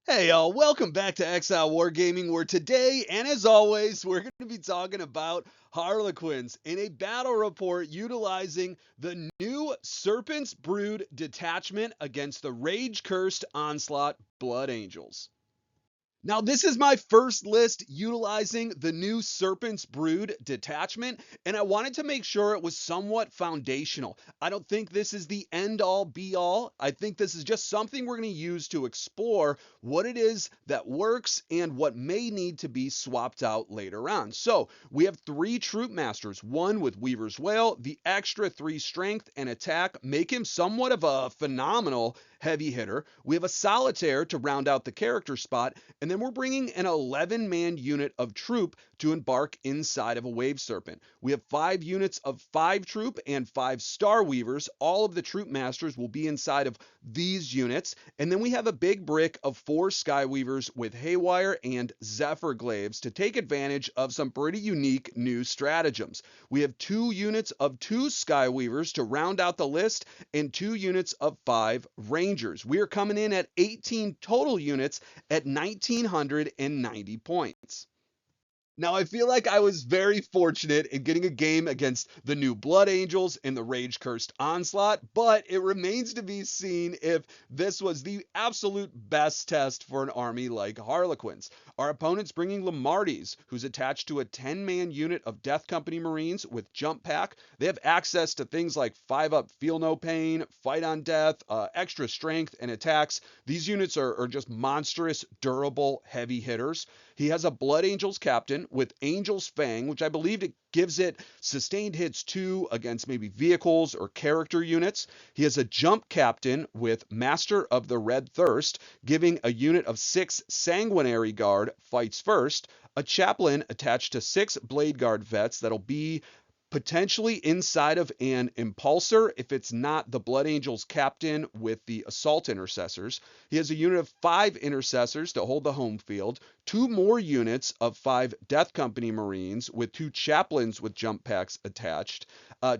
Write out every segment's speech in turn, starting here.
Hey y'all, welcome back to Exile Wargaming, where today, and as always, we're going to be talking about Harlequins in a battle report utilizing the new Serpent's Brood detachment against the rage-cursed Onslaught Blood Angels. Now, this is my first list utilizing the new Serpent's Brood detachment, and I wanted to make sure it was somewhat foundational. I don't think this is the end all be all. I think this is just something we're going to use to explore what it is that works and what may need to be swapped out later on. So, we have three Troop Masters, one with Weaver's Wail, the extra 3 strength and attack make him somewhat of a phenomenal heavy hitter. We have a Solitaire to round out the character spot, and then we're bringing an 11-man unit of troop to embark inside of a Wave Serpent. We have 5 units of 5 troop and 5 Star Weavers. All of the Troop Masters will be inside of these units. And then we have a big brick of 4 Sky Weavers with Haywire and Zephyr Glaives to take advantage of some pretty unique new stratagems. We have 2 units of 2 Sky Weavers to round out the list and 2 units of 5 Rangers. We are coming in at 18 total units at 1,990 points. Now, I feel like I was very fortunate in getting a game against the new Blood Angels in the Rage Cursed Onslaught, but it remains to be seen if this was the absolute best test for an army like Harlequins. Our opponent's bringing Lamarties, who's attached to a 10-man unit of Death Company Marines with Jump Pack. They have access to things like 5-up Feel No Pain, Fight on Death, extra strength, and attacks. These units are just monstrous, durable, heavy hitters. He has a Blood Angels captain with Angel's Fang, which I believe it gives it sustained hits 2 against maybe vehicles or character units. He has a Jump captain with Master of the Red Thirst, giving a unit of 6 Sanguinary Guard fights first, a chaplain attached to 6 Blade Guard vets that'll be potentially inside of an impulsor if it's not the Blood Angels captain with the assault intercessors. He has a unit of 5 intercessors to hold the home field, 2 more units of 5 Death Company Marines with 2 chaplains with jump packs attached,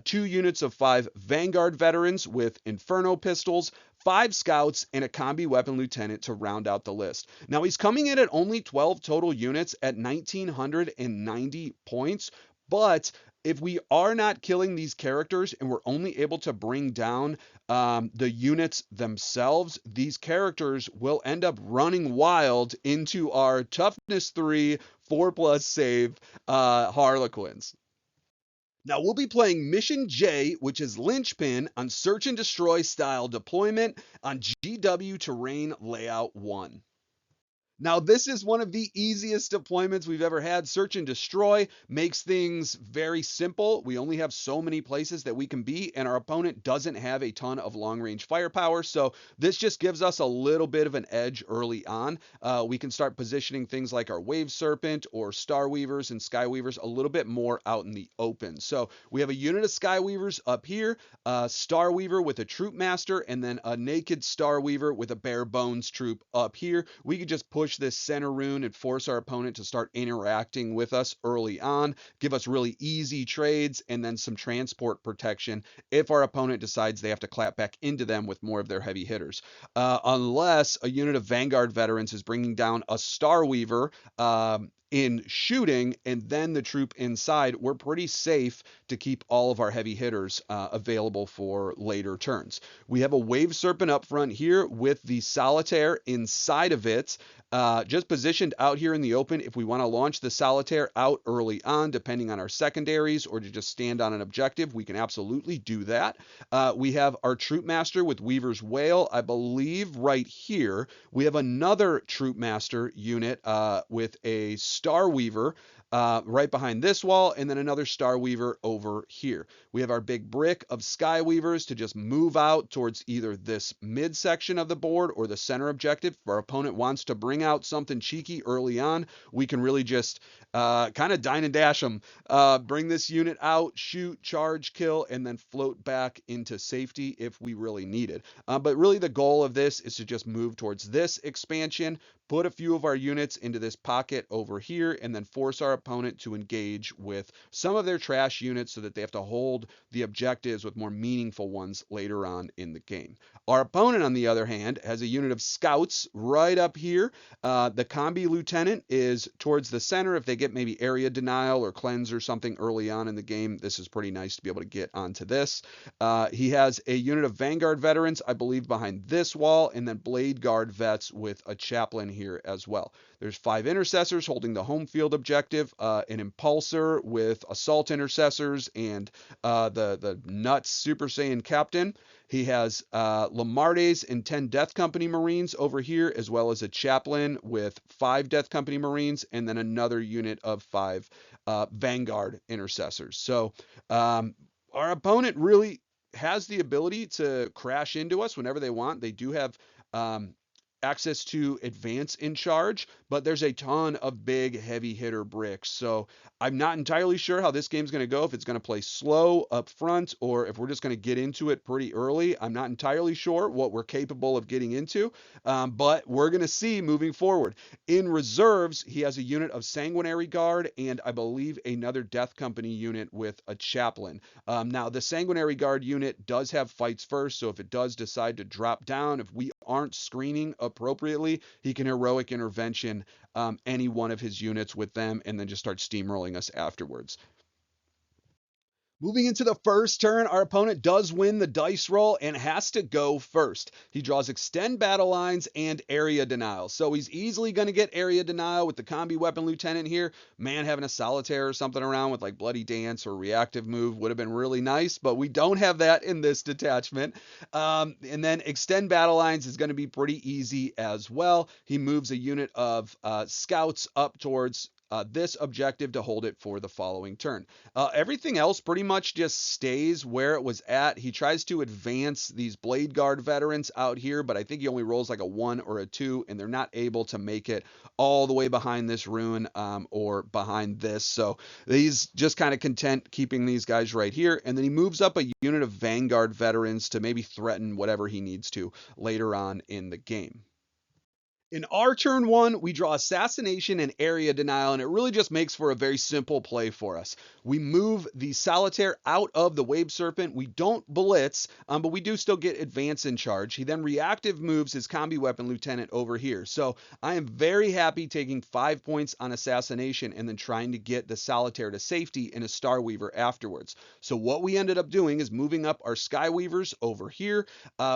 2 units of 5 Vanguard veterans with Inferno pistols, 5 scouts, and a combi weapon lieutenant to round out the list. Now he's coming in at only 12 total units at 1,990 points, but if we are not killing these characters and we're only able to bring down the units themselves, these characters will end up running wild into our toughness 3, 4+ save Harlequins. Now we'll be playing Mission J, which is Linchpin on Search and Destroy style deployment on GW Terrain Layout 1. Now, this is one of the easiest deployments we've ever had. Search and Destroy makes things very simple. We only have so many places that we can be, and our opponent doesn't have a ton of long-range firepower, so this just gives us a little bit of an edge early on. We can start positioning things like our Wave Serpent or Star Weavers and Sky Weavers a little bit more out in the open. So we have a unit of Sky Weavers up here, a Star Weaver with a Troop Master, and then a naked Star Weaver with a bare bones troop up here. We could just push this center rune and force our opponent to start interacting with us early on, give us really easy trades, and then some transport protection if our opponent decides they have to clap back into them with more of their heavy hitters. Unless a unit of Vanguard veterans is bringing down a Star Weaver in shooting and then the troop inside, we're pretty safe to keep all of our heavy hitters available for later turns. We have a Wave Serpent up front here with the Solitaire inside of it, just positioned out here in the open if we want to launch the Solitaire out early on, depending on our secondaries, or to just stand on an objective, we can absolutely do that. We have our Troop Master with Weaver's Wail, I believe right here. We have another Troop Master unit with a Star Weaver right behind this wall, and then another Star Weaver over here. We have our big brick of Sky Weavers to just move out towards either this midsection of the board or the center objective. If our opponent wants to bring out something cheeky early on, we can really just kind of dine and dash them. Bring this unit out, shoot, charge, kill, and then float back into safety if we really need it. But really the goal of this is to just move towards this expansion, put a few of our units into this pocket over here, and then force our opponent to engage with some of their trash units so that they have to hold the objectives with more meaningful ones later on in the game. Our opponent, on the other hand, has a unit of scouts right up here. The combi lieutenant is towards the center. If they get maybe area denial or cleanse or something early on in the game, this is pretty nice to be able to get onto this. He has a unit of Vanguard veterans, I believe, behind this wall, and then Blade Guard vets with a chaplain here as well. There's 5 intercessors holding the home field objective, an impulsor with assault intercessors, and the nuts Super Saiyan captain. He has Lamardes and 10 Death Company Marines over here, as well as a chaplain with 5 Death Company Marines, and then another unit of 5 Vanguard intercessors. So our opponent really has the ability to crash into us whenever they want. They do have access to advance in charge, but there's a ton of big heavy hitter bricks. So I'm not entirely sure how this game's going to go, if it's going to play slow up front or if we're just going to get into it pretty early. I'm not entirely sure what we're capable of getting into, but we're going to see moving forward. In reserves, he has a unit of Sanguinary Guard and I believe another Death Company unit with a chaplain. Now, the Sanguinary Guard unit does have fights first, so if it does decide to drop down, if we aren't screening appropriately, he can heroic intervention any one of his units with them and then just start steamrolling us afterwards. Moving into the first turn, our opponent does win the dice roll and has to go first. He draws extend battle lines and area denial. So he's easily going to get area denial with the combi weapon lieutenant here. Man, having a solitaire or something around with like bloody dance or reactive move would have been really nice, but we don't have that in this detachment. And then extend battle lines is going to be pretty easy as well. He moves a unit of scouts up towards this objective to hold it for the following turn. Everything else pretty much just stays where it was at. He tries to advance these Blade Guard veterans out here, but I think he only rolls like a 1 or a 2, and they're not able to make it all the way behind this ruin or behind this. So he's just kind of content keeping these guys right here, and then he moves up a unit of Vanguard veterans to maybe threaten whatever he needs to later on in the game. In our turn 1, we draw Assassination and Area Denial, and it really just makes for a very simple play for us. We move the Solitaire out of the Wave Serpent. We don't blitz, but we do still get advance in charge. He then reactive moves his combi weapon lieutenant over here. So I am very happy taking 5 points on Assassination and then trying to get the Solitaire to safety in a Star Weaver afterwards. So what we ended up doing is moving up our Sky Weavers over here.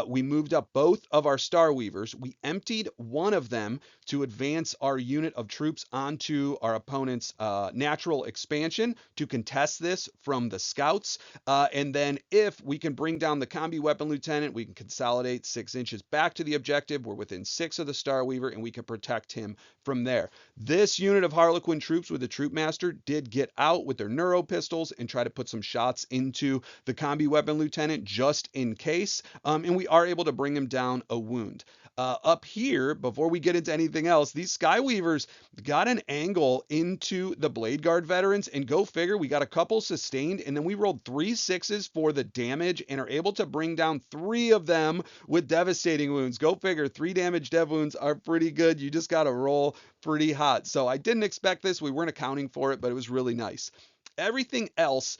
We moved up both of our Star Weavers. We emptied one of them to advance our unit of troops onto our opponent's natural expansion to contest this from the scouts. And then if we can bring down the combi weapon lieutenant, we can consolidate 6 inches back to the objective. We're within 6 of the Star Weaver, and we can protect him from there. This unit of Harlequin troops with the Troop Master did get out with their Neuro pistols and try to put some shots into the combi weapon lieutenant just in case. And we are able to bring him down a wound. Up here, before we get into anything else, these Sky Weavers got an angle into the Blade Guard veterans, and go figure, we got a couple sustained, and then we rolled 3 6s for the damage and are able to bring down 3 of them with devastating wounds. Go figure, 3 damage dev wounds are pretty good. You just got to roll pretty hot. So I didn't expect this. We weren't accounting for it, but it was really nice. Everything else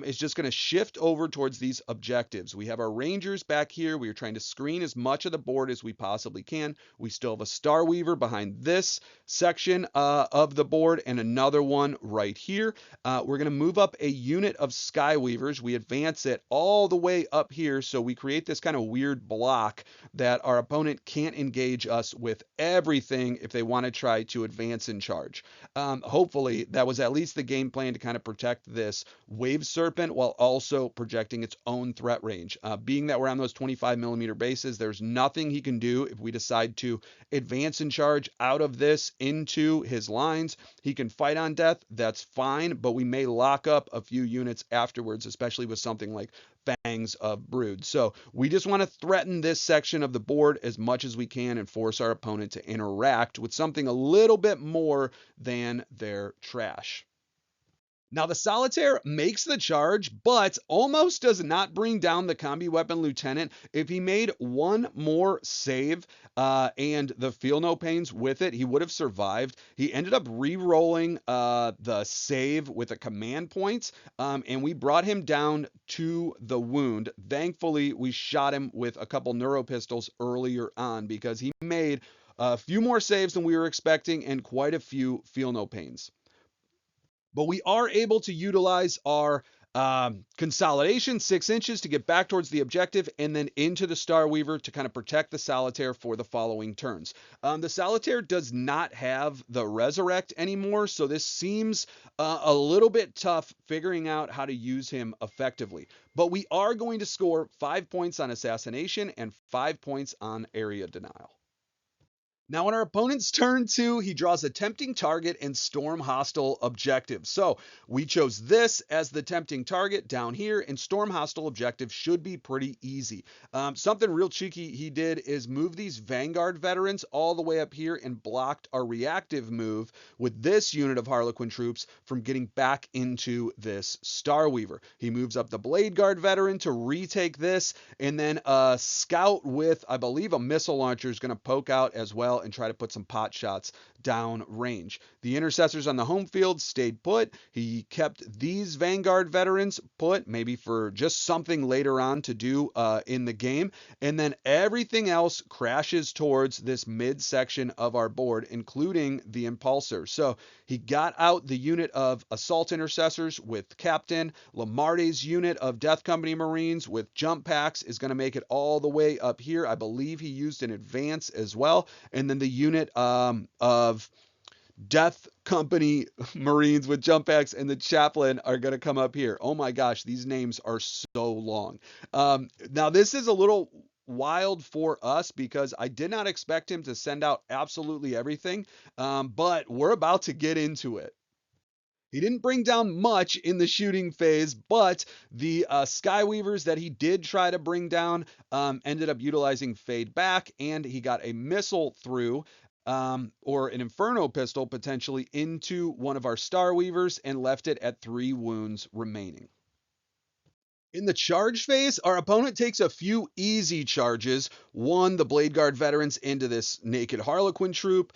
is just going to shift over towards these objectives. We have our Rangers back here. We are trying to screen as much of the board as we possibly can. We still have a Star Weaver behind this section of the board and another one right here. We're going to move up a unit of Sky Weavers. We advance it all the way up here, so we create this kind of weird block that our opponent can't engage us with everything if they want to try to advance in charge. Hopefully, that was at least the game plan to kind of protect this Wave Serpent while also projecting its own threat range. Being that we're on those 25mm bases, there's nothing he can do if we decide to advance in charge out of this into his lines. He can fight on death, that's fine, but we may lock up a few units afterwards, especially with something like Fangs of Brood. So we just want to threaten this section of the board as much as we can and force our opponent to interact with something a little bit more than their trash. Now, the Solitaire makes the charge, but almost does not bring down the Combi Weapon Lieutenant. If he made one more save and the Feel No Pains with it, he would have survived. He ended up re-rolling the save with a command point, and we brought him down to the wound. Thankfully, we shot him with a couple Neuro Pistols earlier on because he made a few more saves than we were expecting and quite a few Feel No Pains. But we are able to utilize our consolidation 6 inches to get back towards the objective and then into the Star Weaver to kind of protect the Solitaire for the following turns. The Solitaire does not have the Resurrect anymore, so this seems a little bit tough figuring out how to use him effectively. But we are going to score 5 points on Assassination and 5 points on Area Denial. Now, on our opponent's turn two, he draws a tempting target and storm hostile objective. So we chose this as the tempting target down here, and storm hostile objective should be pretty easy. Something real cheeky he did is move these Vanguard veterans all the way up here and blocked our reactive move with this unit of Harlequin troops from getting back into this Star Weaver. He moves up the Blade Guard veteran to retake this, and then a scout with, I believe, a missile launcher is going to poke out as well and try to put some pot shots down range. The intercessors on the home field stayed put. He kept these Vanguard veterans put, maybe for just something later on to do in the game. And then everything else crashes towards this midsection of our board, including the Impulsor. So he got out the unit of assault intercessors with Captain. Lamarte's unit of Death Company Marines with jump packs is going to make it all the way up here. I believe he used an advance as well. And then the unit of Death Company Marines with jump packs and the chaplain are going to come up here. Oh my gosh, these names are so long. Now, this is a little wild for us because I did not expect him to send out absolutely everything, but we're about to get into it. He didn't bring down much in the shooting phase, but the Skyweavers that he did try to bring down ended up utilizing Fade Back, and he got a missile through, or an Inferno pistol potentially, into one of our Star Weavers and left it at 3 wounds remaining. In the charge phase, our opponent takes a few easy charges. One, the Blade Guard veterans into this naked Harlequin troop.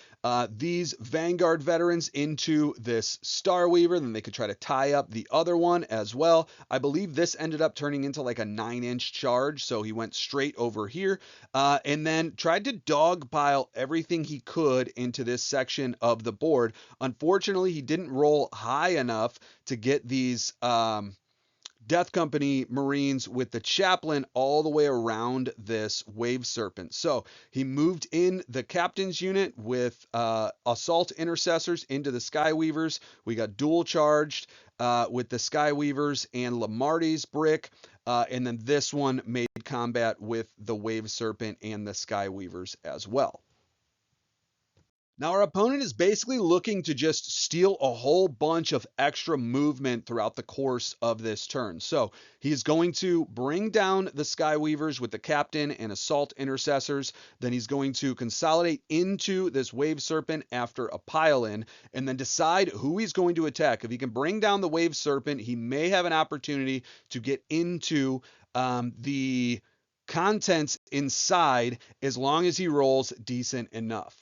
These Vanguard veterans into this Star Weaver. Then they could try to tie up the other one as well. I believe this ended up turning into like a 9-inch charge. So he went straight over here and then tried to dogpile everything he could into this section of the board. Unfortunately, he didn't roll high enough to get these Death Company Marines with the chaplain all the way around this Wave Serpent. So he moved in the captain's unit with assault intercessors into the Skyweavers. We got dual charged with the Skyweavers and Lamarte's brick. And then this one made combat with the Wave Serpent and the Skyweavers as well. Now, our opponent is basically looking to just steal a whole bunch of extra movement throughout the course of this turn. So he's going to bring down the Skyweavers with the captain and assault intercessors. Then he's going to consolidate into this Wave Serpent after a pile-in and then decide who he's going to attack. If he can bring down the Wave Serpent, he may have an opportunity to get into the contents inside as long as he rolls decent enough.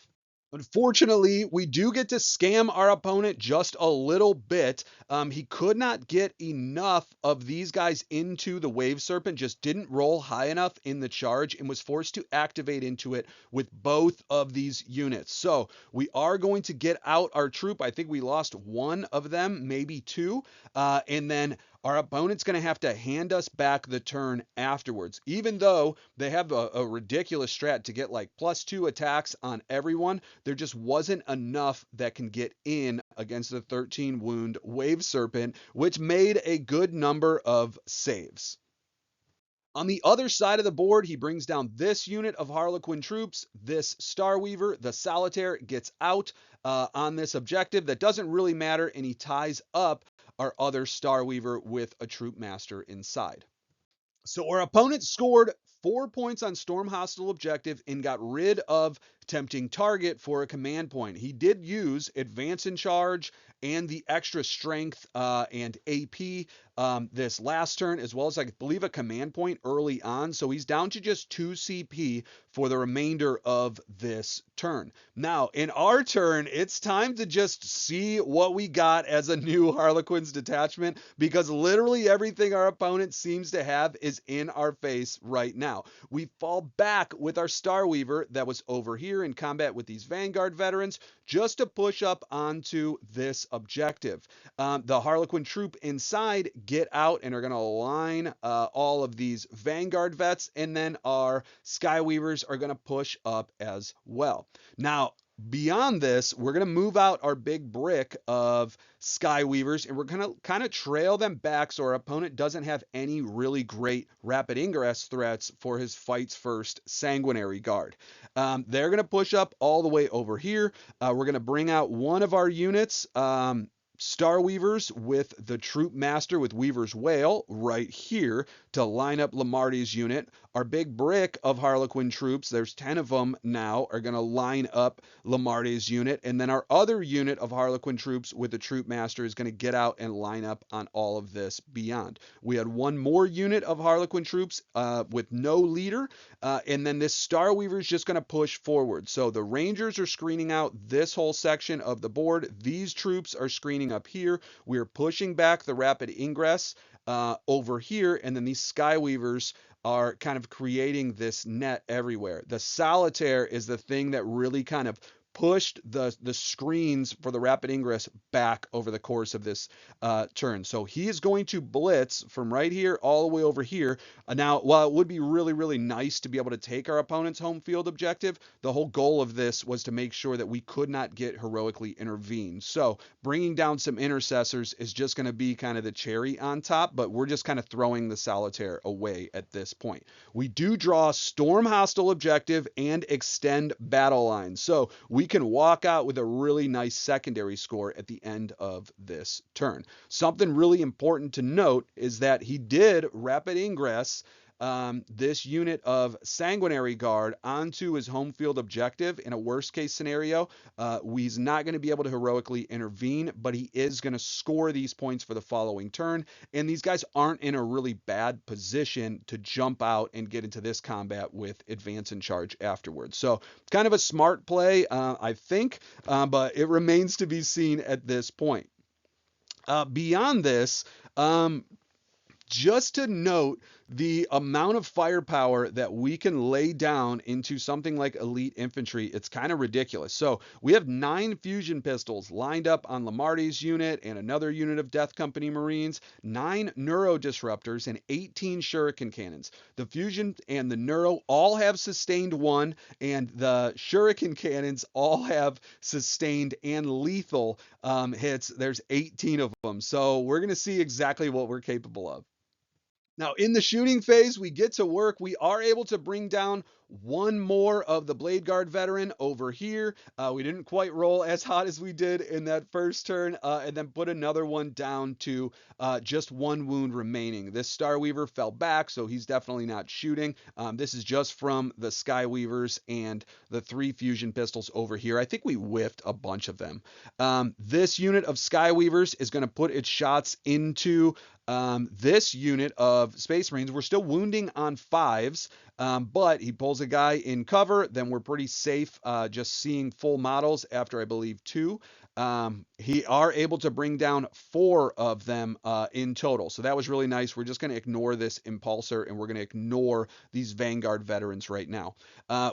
Unfortunately, we do get to scam our opponent just a little bit. He could not get enough of these guys into the Wave Serpent, just didn't roll high enough in the charge and was forced to activate into it with both of these units. So we are going to get out our troop. I think we lost one of them, maybe two. And then our opponent's going to have to hand us back the turn afterwards. Even though they have a ridiculous strat to get like +2 attacks on everyone, there just wasn't enough that can get in against the 13 wound Wave Serpent, which made a good number of saves. On the other side of the board, he brings down this unit of Harlequin troops, this Star Weaver. The Solitaire gets out on this objective. That doesn't really matter, and he ties up our other Star Weaver with a Troop Master inside. So our opponent scored 4 points on Storm Hostile Objective and got rid of Tempting Target for a command point. He did use Advance and Charge and the extra strength and AP this last turn, as well as I believe a command point early on. So he's down to just 2 CP for the remainder of this turn. Now, in our turn, it's time to just see what we got as a new Harlequins detachment, because literally everything our opponent seems to have is in our face right now. We fall back with our Starweaver that was over here in combat with these Vanguard veterans just to push up onto this objective. The Harlequin troop inside get out and are going to align all of these Vanguard vets, and then our Skyweavers are going to push up as well. Now, beyond this, we're going to move out our big brick of Skyweavers, and we're going to kind of trail them back so our opponent doesn't have any really great rapid ingress threats for his Fights First Sanguinary Guard. They're going to push up all the way over here. We're going to bring out one of our units, Starweavers with the Troop Master with Weaver's Wail right here to line up Lamarty's unit. Our big brick of Harlequin troops, there's 10 of them now, are going to line up Lamarty's unit. And then our other unit of Harlequin troops with the Troop Master is going to get out and line up on all of this beyond. We had one more unit of Harlequin troops with no leader. And then this Starweaver is just going to push forward. So the Rangers are screening out this whole section of the board. These troops are screening up here. We are pushing back the rapid ingress over here. And then these Skyweavers are kind of creating this net everywhere. The Solitaire is the thing that really kind of pushed the screens for the rapid ingress back over the course of this turn. So he is going to blitz from right here all the way over here. Now, while it would be really, really nice to be able to take our opponent's home field objective, the whole goal of this was to make sure that we could not get heroically intervened. So bringing down some intercessors is just going to be kind of the cherry on top, but we're just kind of throwing the Solitaire away at this point. We do draw Storm Hostile Objective and Extend Battle Line. So we can walk out with a really nice secondary score at the end of this turn. Something really important to note is that he did rapid ingress this unit of Sanguinary Guard onto his home field objective. In a worst case scenario, he's not going to be able to heroically intervene, but he is going to score these points for the following turn. And these guys aren't in a really bad position to jump out and get into this combat with advance and charge afterwards. So kind of a smart play, I think, but it remains to be seen at this point. Beyond this, just to note the amount of firepower that we can lay down into something like elite infantry, it's kind of ridiculous. So we have 9 fusion pistols lined up on Lamarty's unit and another unit of Death Company Marines, 9 neuro disruptors, and 18 shuriken cannons. The fusion and the neuro all have sustained 1, and the shuriken cannons all have sustained and lethal hits. There's 18 of them. So we're going to see exactly what we're capable of. Now, in the shooting phase, we get to work. We are able to bring down one more of the Blade Guard veteran over here. We didn't quite roll as hot as we did in that first turn, and then put another one down to just 1 wound remaining. This Starweaver fell back, so he's definitely not shooting. This is just from the Skyweavers and the 3 fusion pistols over here. I think we whiffed a bunch of them. This unit of Skyweavers is going to put its shots into this unit of Space Marines. We're still wounding on 5s, but he pulls a guy in cover. Then we're pretty safe just seeing full models after, I believe, 2. He are able to bring down 4 of them in total. So that was really nice. We're just going to ignore this Impulsor, and we're going to ignore these Vanguard veterans right now.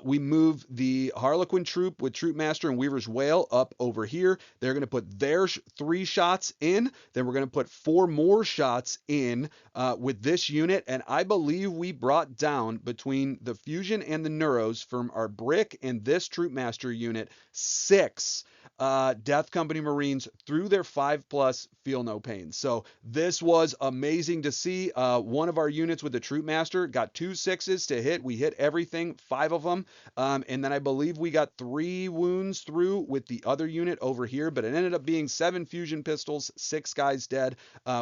We move the Harlequin troop with Troop Master and Weaver's Wail up over here. They're going to put their 3 shots in. Then we're going to put 4 more shots in with this unit. And I believe we brought down, between the Fusion and the Neuros, from our Brick and this Troop Master unit, 6 Death Company Marines through their 5+ feel no pain. So this was amazing to see. One of our units with the Troop Master got 2 6s to hit. We hit everything, 5 of them. And then I believe we got 3 wounds through with the other unit over here, but it ended up being 7 fusion pistols, 6 guys dead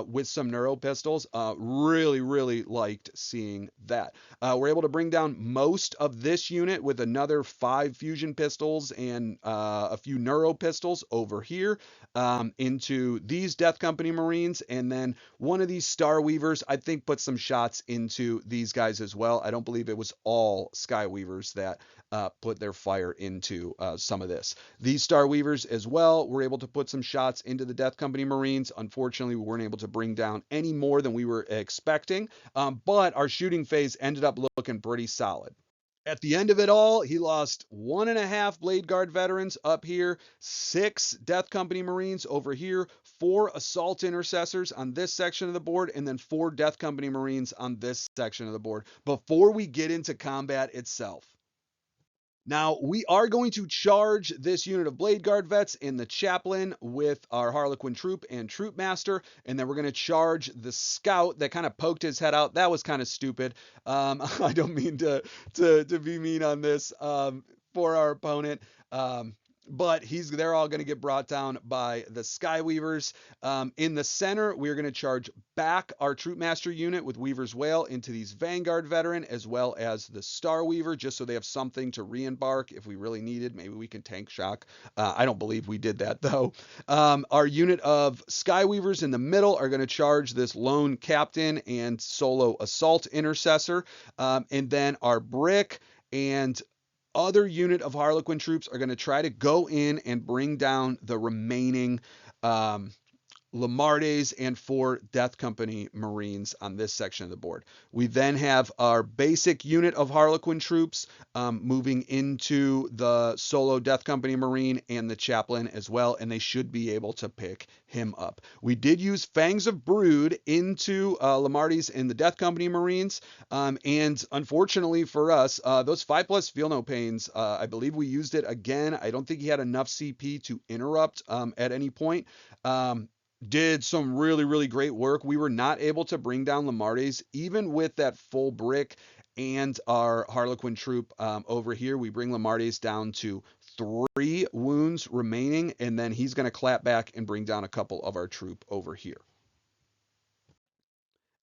with some neuro pistols. Really, really liked seeing that. We're able to bring down most of this unit with another 5 fusion pistols and a few neuro pseudo pistols over here into these Death Company Marines, and then one of these Star Weavers, I think, put some shots into these guys as well. I don't believe it was all Sky Weavers that put their fire into some of this. These Star Weavers as well were able to put some shots into the Death Company Marines. Unfortunately, we weren't able to bring down any more than we were expecting, but our shooting phase ended up looking pretty solid. At the end of it all, he lost 1.5 Blade Guard veterans up here, 6 Death Company Marines over here, 4 Assault Intercessors on this section of the board, and then 4 Death Company Marines on this section of the board before we get into combat itself. Now, we are going to charge this unit of Blade Guard vets in the Chaplain with our Harlequin Troop and Troop Master, and then we're going to charge the Scout that kind of poked his head out. That was kind of stupid. I don't mean to be mean on this for our opponent. But they're all going to get brought down by the Sky Weavers. In the center, we're going to charge back our Troop Master unit with Weaver's Wail into these Vanguard veteran, as well as the Star Weaver, just so they have something to re-embark if we really needed. Maybe we can tank shock. I don't believe we did that, though. Our unit of Sky Weavers in the middle are going to charge this lone captain and solo assault intercessor. And then our brick and other unit of Harlequin troops are going to try to go in and bring down the remaining Lamardes and 4 Death Company Marines on this section of the board. We then have our basic unit of Harlequin troops moving into the solo Death Company Marine and the Chaplain as well, and they should be able to pick him up. We did use Fangs of Brood into Lamardes and the Death Company Marines, and unfortunately for us, those 5+ Feel No Pains, I believe we used it again. I don't think he had enough CP to interrupt at any point. Did some really, really great work. We were not able to bring down Lamardes, even with that full brick and our Harlequin troop over here. We bring Lamardes down to 3 wounds remaining, and then he's going to clap back and bring down a couple of our troop over here.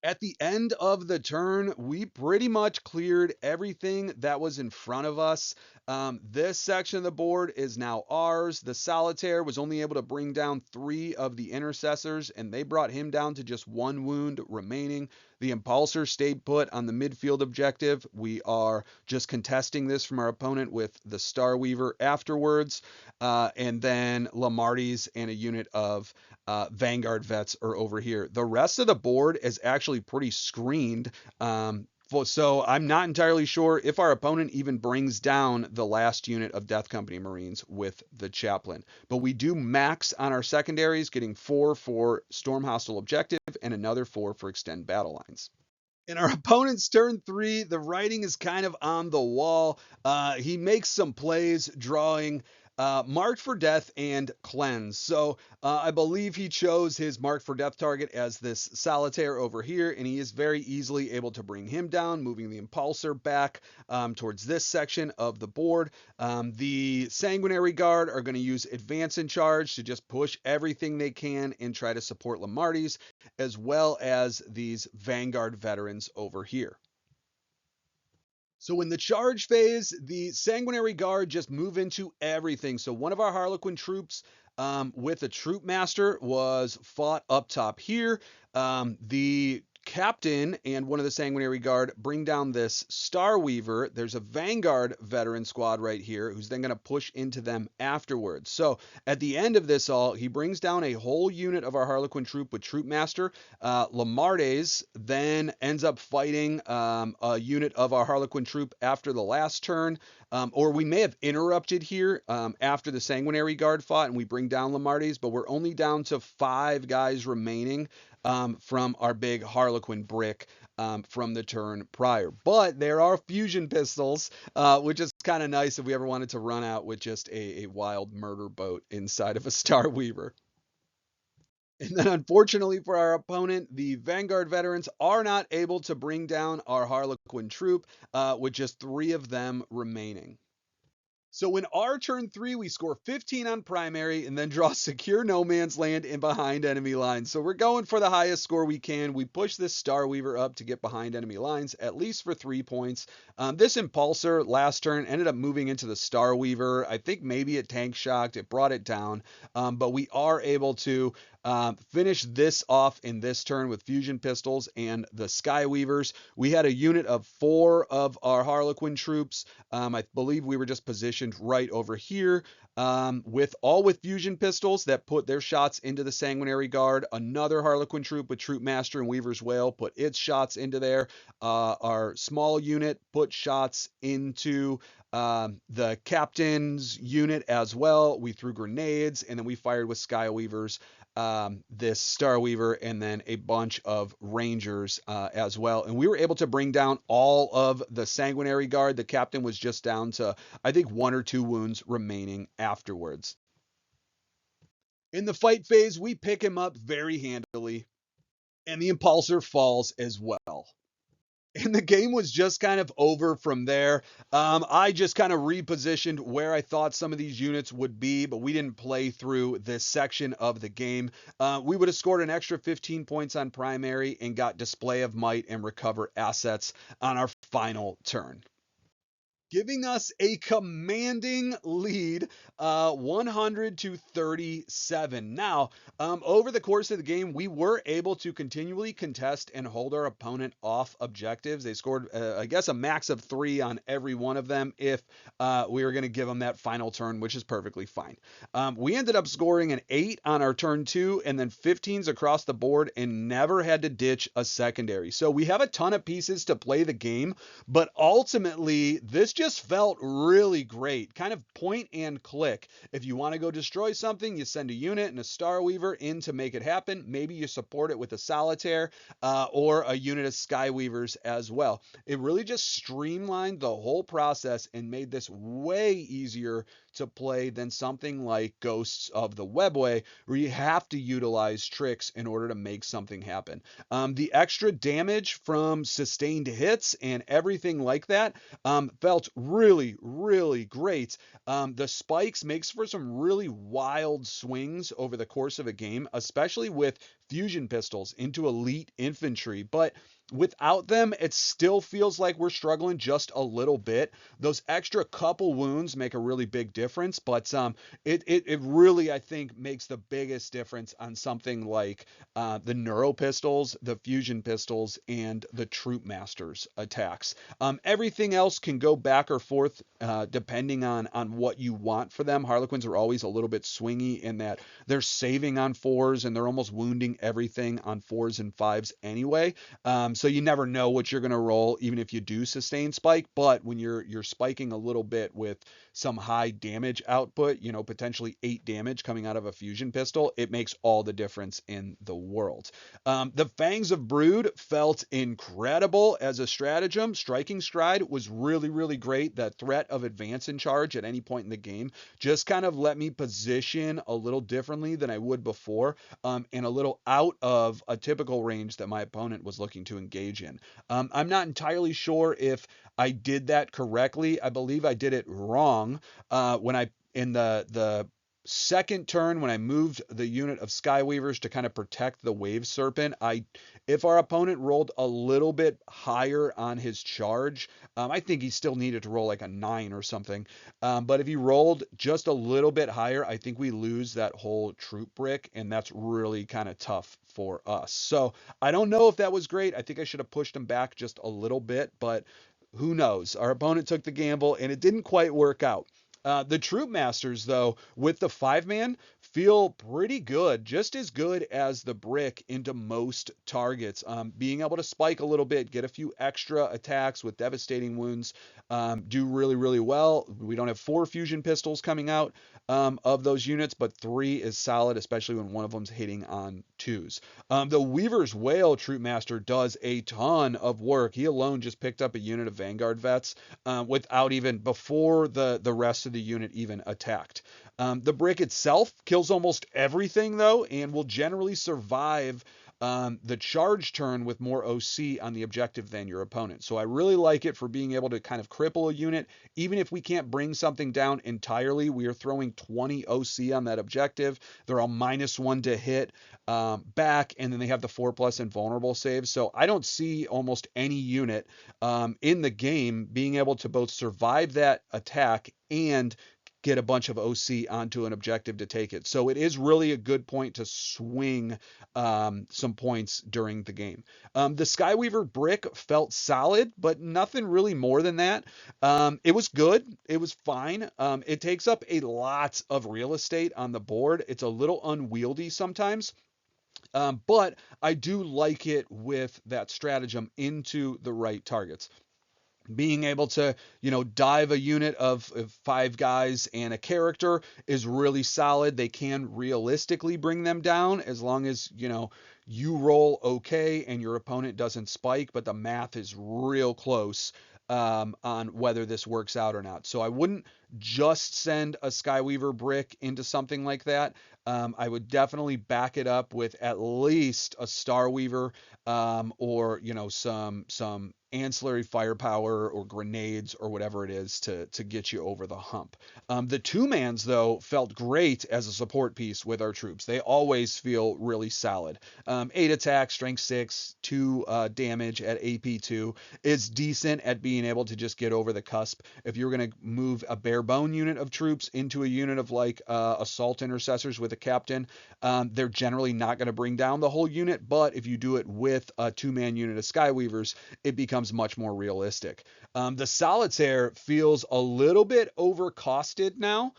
At the end of the turn, we pretty much cleared everything that was in front of us. This section of the board is now ours. The Solitaire was only able to bring down 3 of the intercessors, and they brought him down to just 1 wound remaining. The Impulsor stayed put on the midfield objective. We are just contesting this from our opponent with the Star Weaver afterwards. And then Lamardes and a unit of Vanguard vets are over here. The rest of the board is actually pretty screened. So I'm not entirely sure if our opponent even brings down the last unit of Death Company Marines with the Chaplain. But we do max on our secondaries, getting 4 for Storm Hostile Objective and another 4 for Extend Battle Lines. In our opponent's turn 3, the writing is kind of on the wall. He makes some plays drawing Marked for Death and Cleanse. So I believe he chose his Marked for Death target as this Solitaire over here, and he is very easily able to bring him down, moving the Impulsor back towards this section of the board. The Sanguinary Guard are going to use Advance in Charge to just push everything they can and try to support Lamardes, as well as these Vanguard veterans over here. So in the charge phase, the Sanguinary Guard just move into everything. So one of our Harlequin troops with a Troop Master was fought up top here. The Captain and one of the Sanguinary Guard bring down this Star Weaver. There's a Vanguard veteran squad right here who's then going to push into them afterwards. So at the end of this all, he brings down a whole unit of our Harlequin troop with Troop Master. Lamardes then ends up fighting a unit of our Harlequin troop after the last turn. Or we may have interrupted here after the Sanguinary Guard fought and we bring down Lamardes, but we're only down to 5 guys remaining from our big Harlequin brick from the turn prior. But there are fusion pistols, which is kind of nice if we ever wanted to run out with just a wild murder boat inside of a Star Weaver. And then unfortunately for our opponent, the Vanguard veterans are not able to bring down our Harlequin troop with just 3 of them remaining. So in our turn 3, we score 15 on primary and then draw secure no man's land in behind enemy lines. So we're going for the highest score we can. We push this Star Weaver up to get behind enemy lines, at least for 3 points. This Impulsor last turn ended up moving into the Star Weaver. I think maybe it tank shocked. It brought it down. But we are able to finish this off in this turn with Fusion Pistols and the Sky Weavers. We had a unit of 4 of our Harlequin troops. I believe we were just positioned right over here with Fusion Pistols that put their shots into the Sanguinary Guard. Another Harlequin troop with Troop Master and Weaver's Wail put its shots into there. Our small unit put shots into the captain's unit as well. We threw grenades and then we fired with Sky Weavers, this Star Weaver, and then a bunch of Rangers as well. And we were able to bring down all of the Sanguinary Guard. The captain was just down to, I think, 1 or 2 wounds remaining afterwards. In the fight phase, we pick him up very handily, and the Impulsor falls as well. And the game was just kind of over from there. I just kind of repositioned where I thought some of these units would be, but we didn't play through this section of the game. We would have scored an extra 15 points on primary and got Display of Might and Recover Assets on our final turn, giving us a commanding lead, 100-37. Now, over the course of the game, we were able to continually contest and hold our opponent off objectives. They scored, I guess, a max of 3 on every one of them if we were going to give them that final turn, which is perfectly fine. We ended up scoring an 8 on our turn 2 and then 15s across the board and never had to ditch a secondary. So we have a ton of pieces to play the game, but ultimately, this just felt really great. Kind of point and click. If you want to go destroy something, you send a unit and a Star Weaver in to make it happen. Maybe you support it with a Solitaire or a unit of Sky Weavers as well. It really just streamlined the whole process and made this way easier to play than something like Ghosts of the Webway, where you have to utilize tricks in order to make something happen. The extra damage from sustained hits and everything like that felt really, really great. The spikes makes for some really wild swings over the course of a game, especially with Fusion Pistols into elite infantry. But without them, it still feels like we're struggling just a little bit. Those extra couple wounds make a really big difference, but it really, I think, makes the biggest difference on something like the Neuro Pistols, the Fusion Pistols, and the Troop Masters attacks. Everything else can go back or forth depending on what you want for them. Harlequins are always a little bit swingy in that they're saving on 4s and they're almost wounding everything on 4s and 5s anyway. So you never know what you're going to roll, even if you do sustain spike. But when you're spiking a little bit with some high damage output, you know, potentially 8 damage coming out of a Fusion Pistol, it makes all the difference in the world. The Fangs of Brood felt incredible as a stratagem. Striking Stride was really, really great. That threat of advance and charge at any point in the game just kind of let me position a little differently than I would before, and a little out of a typical range that my opponent was looking to engage in. I'm not entirely sure if I did that correctly. I believe I did it wrong when I, in the second turn, when I moved the unit of Sky Weavers to kind of protect the Wave Serpent, if our opponent rolled a little bit higher on his charge, I think he still needed to roll like a 9 or something. But if he rolled just a little bit higher, I think we lose that whole troop brick, and that's really kind of tough for us. So I don't know if that was great. I think I should have pushed him back just a little bit, but who knows? Our opponent took the gamble, and it didn't quite work out. The Troop Masters, though, with the 5-man, feel pretty good, just as good as the brick into most targets. Being able to spike a little bit, get a few extra attacks with devastating wounds, do really, really well. We don't have 4 Fusion Pistols coming out of those units, but 3 is solid, especially when one of them's hitting on 2s. The Weaver's Wail Troop Master does a ton of work. He alone just picked up a unit of Vanguard vets without even, before the rest of the unit even attacked. The brick itself kills almost everything, though, and will generally survive the charge turn with more OC on the objective than your opponent. So I really like it for being able to kind of cripple a unit. Even if we can't bring something down entirely, we are throwing 20 OC on that objective. They're all -1 to hit back, and then they have the 4+ invulnerable saves. So I don't see almost any unit in the game being able to both survive that attack and get a bunch of OC onto an objective to take it. So it is really a good point to swing some points during the game. The Skyweaver brick felt solid, but nothing really more than that. It was good. It was fine. It takes up a lot of real estate on the board. It's a little unwieldy sometimes. But I do like it with that stratagem into the right targets. Being able to, dive a unit of 5 guys and a character is really solid. They can realistically bring them down as long as, you roll okay and your opponent doesn't spike, but the math is real close on whether this works out or not. So I wouldn't just send a Skyweaver brick into something like that. I would definitely back it up with at least a Starweaver or some ancillary firepower or grenades or whatever it is to get you over the hump. The 2-mans though felt great as a support piece with our troops. They always feel really solid. 8 attack, strength 6, 2 damage at AP2 is decent at being able to just get over the cusp. If you're going to move a bare bone unit of troops into a unit of like assault intercessors with a captain, they're generally not going to bring down the whole unit, but if you do it with a 2-man unit of Skyweavers, it becomes much more realistic. The Solitaire feels a little bit overcosted now.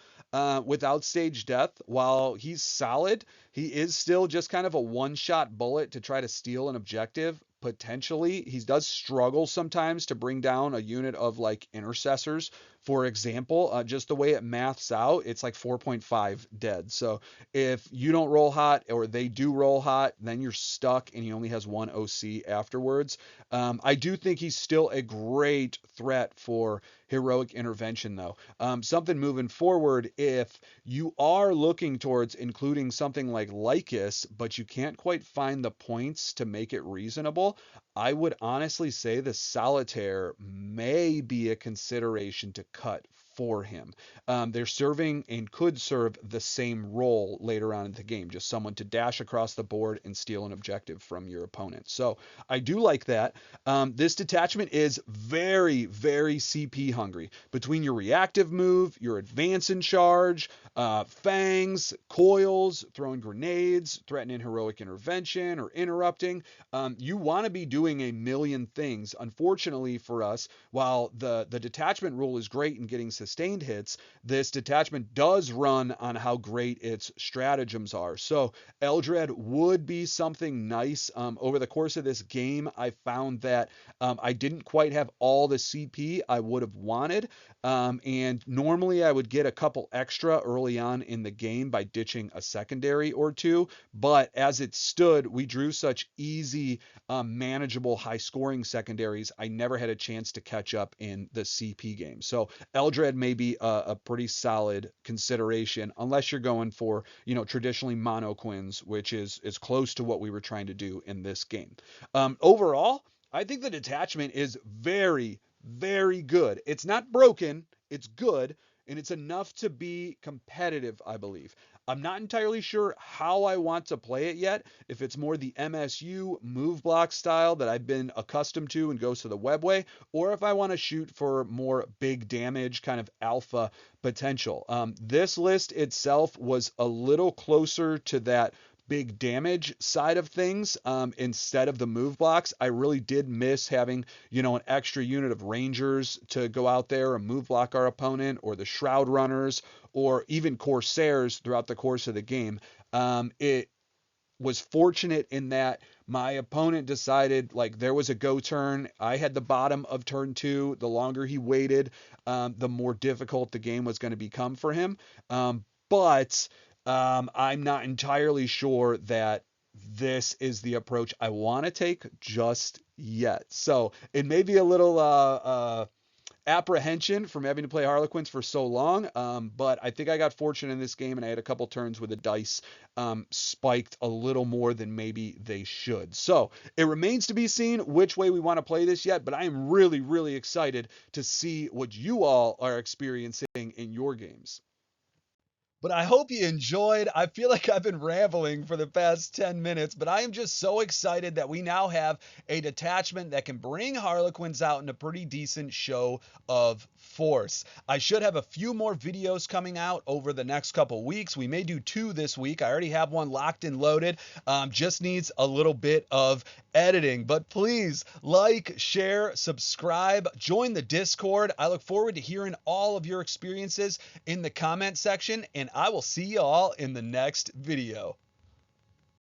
Without stage death, while he's solid, he is still just kind of a one-shot bullet to try to steal an objective. Potentially, he does struggle sometimes to bring down a unit of like intercessors. For example, just the way it maths out, it's like 4.5 dead. So if you don't roll hot or they do roll hot, then you're stuck and he only has 1 OC afterwards. I do think he's still a great threat for heroic intervention though. Something moving forward, if you are looking towards including something like Lycus, but you can't quite find the points to make it reasonable, I would honestly say the Solitaire may be a consideration to cut for him. They're serving and could serve the same role later on in the game, just someone to dash across the board and steal an objective from your opponent. So I do like that. This detachment is very, very CP hungry. Between your reactive move, your advance and charge, fangs, coils, throwing grenades, threatening heroic intervention, or interrupting, you want to be doing a million things. Unfortunately for us, while the detachment rule is great in getting sustained hits, this detachment does run on how great its stratagems are. So Eldred would be something nice. Over the course of this game, I found that I didn't quite have all the CP I would have wanted. And normally I would get a couple extra early on in the game by ditching a secondary or two. But as it stood, we drew such easy, manageable, high-scoring secondaries. I never had a chance to catch up in the CP game. So Eldred may be a pretty solid consideration, unless you're going for, traditionally monoquins, which is close to what we were trying to do in this game. Overall, I think the detachment is very, very good. It's not broken, it's good, and it's enough to be competitive, I believe. I'm not entirely sure how I want to play it yet, if it's more the MSU move block style that I've been accustomed to and goes to the webway, or if I want to shoot for more big damage kind of alpha potential. This list itself was a little closer to that big damage side of things instead of the move blocks. I really did miss having, an extra unit of Rangers to go out there and move block our opponent, or the Shroud Runners, or even Corsairs throughout the course of the game. It was fortunate in that my opponent decided, like, there was a go turn. I had the bottom of turn 2. The longer he waited, the more difficult the game was going to become for him. But I'm not entirely sure that this is the approach I want to take just yet. So it may be a little apprehension from having to play Harlequins for so long. But I think I got fortunate in this game, and I had a couple turns where the dice spiked a little more than maybe they should. So it remains to be seen which way we want to play this yet, but I am really, really excited to see what you all are experiencing in your games. But I hope you enjoyed. I feel like I've been rambling for the past 10 minutes, but I am just so excited that we now have a detachment that can bring Harlequins out in a pretty decent show of force. I should have a few more videos coming out over the next couple weeks. We may do 2 this week. I already have one locked and loaded. Just needs a little bit of editing. But please like, share, subscribe, join the Discord. I look forward to hearing all of your experiences in the comment section, and I will see you all in the next video.